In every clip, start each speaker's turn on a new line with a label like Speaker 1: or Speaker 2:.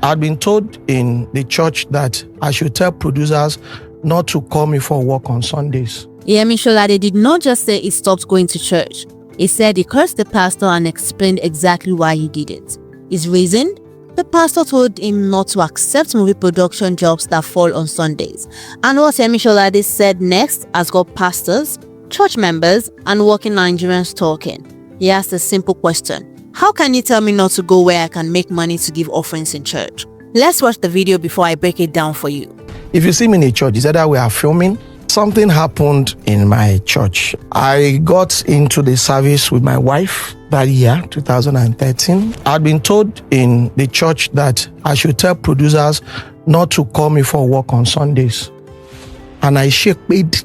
Speaker 1: I'd been told in the church that I should tell producers not to call me for work on Sundays.
Speaker 2: Yemi Sholade did not just say he stopped going to church. He said he cursed the pastor and explained exactly why he did it. His reason? The pastor told him not to accept movie production jobs that fall on Sundays. And what Yemi Sholade said next has got pastors, church members, and working Nigerians talking. He asked a simple question: how can you tell me not to go where I can make money to give offerings in church? Let's watch the video before I break it down for you.
Speaker 1: If you see me in a church, it's either we are filming. Something happened in my church. I got into the service with my wife that year, 2013. I'd been told in the church that I should tell producers not to call me for work on Sundays. And I paid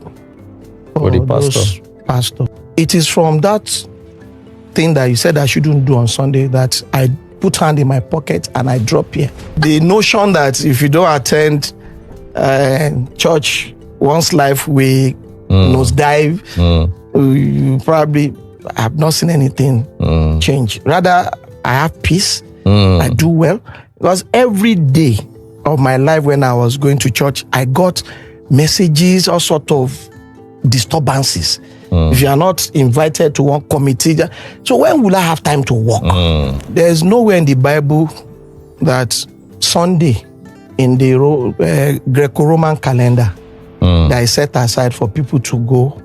Speaker 3: for the
Speaker 1: pastor. It is from that thing that you said I shouldn't do on Sunday that I put hand in my pocket and I drop here. The notion that if you don't attend church, one's life will nosedive, you probably have not seen anything change. Rather, I have peace, I do well. Because every day of my life when I was going to church, I got messages, all sort of disturbances. If you are not invited to one committee, so when will I have time to walk? There's nowhere in the Bible that Sunday in the Greco-Roman calendar that is set aside for people to go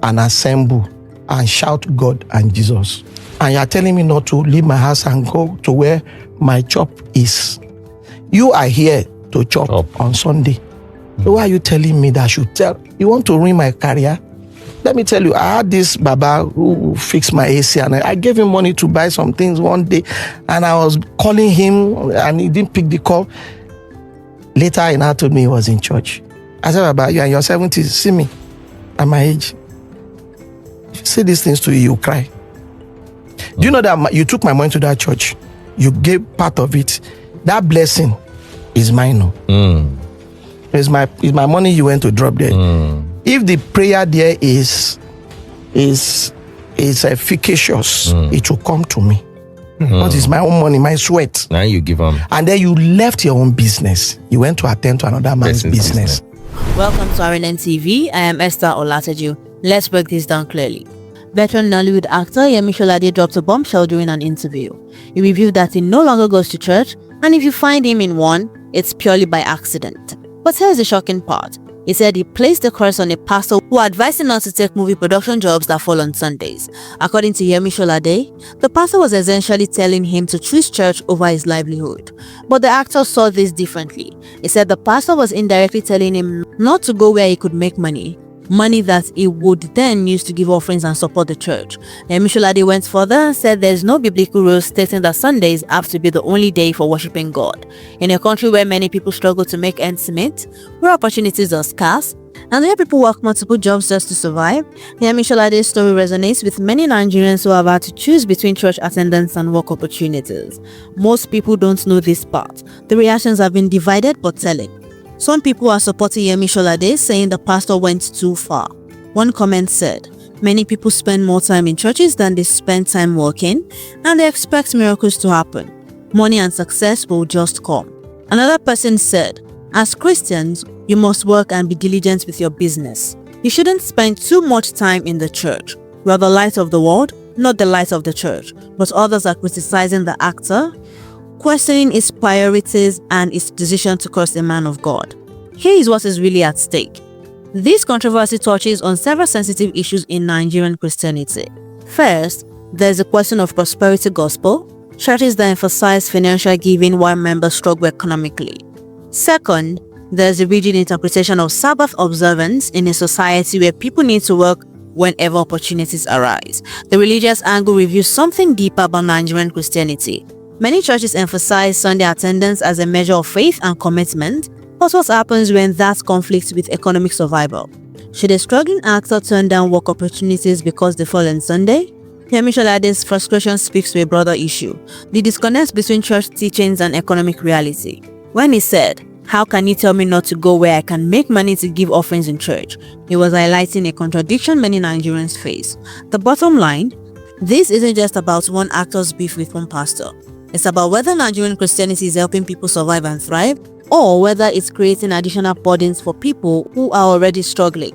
Speaker 1: and assemble and shout God and Jesus. And you're telling me not to leave my house and go to where my chop is. You are here to chop on Sunday. So why are you telling me that I should tell? You want to ruin my career? Let me tell you, I had this Baba who fixed my AC and I gave him money to buy some things one day and I was calling him and he didn't pick the call. Later he now told me he was in church. I said, Baba, you are in your 70s, see me at my age. If you say these things to you, you cry. Do you know that you took my money to that church? You gave part of it. That blessing is mine. It's my money you went to drop there. If the prayer there is efficacious, it will come to me. But it's my own money, my sweat.
Speaker 3: Now you give them.
Speaker 1: And then you left your own business. You went to attend to another man's business.
Speaker 2: Welcome to RNN TV. I am Esther Olateju. Let's break this down clearly. Veteran Nollywood actor Yemi Sholade dropped a bombshell during an interview. He revealed that he no longer goes to church, and if you find him in one, it's purely by accident. But here's the shocking part. He said he placed the curse on a pastor who advised him not to take movie production jobs that fall on Sundays. According to Yemi Sholade, the pastor was essentially telling him to choose church over his livelihood. But the actor saw this differently. He said the pastor was indirectly telling him not to go where he could make money that he would then use to give offerings and support the church. Yemi Sholade went further and said there's no biblical rule stating that Sundays have to be the only day for worshiping God. In a country where many people struggle to make ends meet, where opportunities are scarce, and where people work multiple jobs just to survive, Yemi Sholade's story resonates with many Nigerians who have had to choose between church attendance and work opportunities. Most people don't know this part. The reactions have been divided but telling. Some people are supporting Yemi Sholade, saying the pastor went too far. One comment said, many people spend more time in churches than they spend time working, and they expect miracles to happen. Money and success will just come. Another person said, as Christians, you must work and be diligent with your business. You shouldn't spend too much time in the church. We are the light of the world, not the light of the church. But others are criticizing the actor, questioning his priorities and his decision to curse a man of God. Here is what is really at stake. This controversy touches on several sensitive issues in Nigerian Christianity. First, there is the question of prosperity gospel, churches that emphasize financial giving while members struggle economically. Second, there is the rigid interpretation of Sabbath observance in a society where people need to work whenever opportunities arise. The religious angle reveals something deeper about Nigerian Christianity. Many churches emphasize Sunday attendance as a measure of faith and commitment, but what happens when that conflicts with economic survival? Should a struggling actor turn down work opportunities because they fall on Sunday? Yemi Sholade's frustration speaks to a broader issue, the disconnect between church teachings and economic reality. When he said, how can you tell me not to go where I can make money to give offerings in church? He was highlighting a contradiction many Nigerians face. The bottom line, this isn't just about one actor's beef with one pastor. It's about whether Nigerian Christianity is helping people survive and thrive, or whether it's creating additional burdens for people who are already struggling.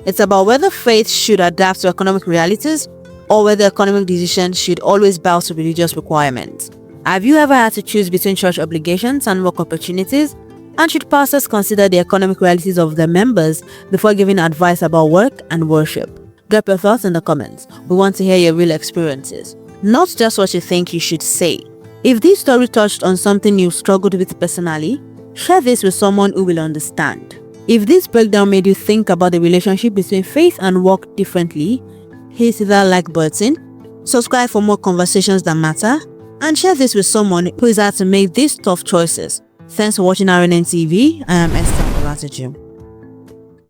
Speaker 2: It's about whether faith should adapt to economic realities, or whether economic decisions should always bow to religious requirements. Have you ever had to choose between church obligations and work opportunities? And should pastors consider the economic realities of their members before giving advice about work and worship? Drop your thoughts in the comments. We want to hear your real experiences, not just what you think you should say. If this story touched on something you struggled with personally, share this with someone who will understand. If this breakdown made you think about the relationship between faith and work differently, hit that like button, subscribe for more conversations that matter, and share this with someone who is out to make these tough choices. Thanks for watching RNN TV. I am Esther Olateju.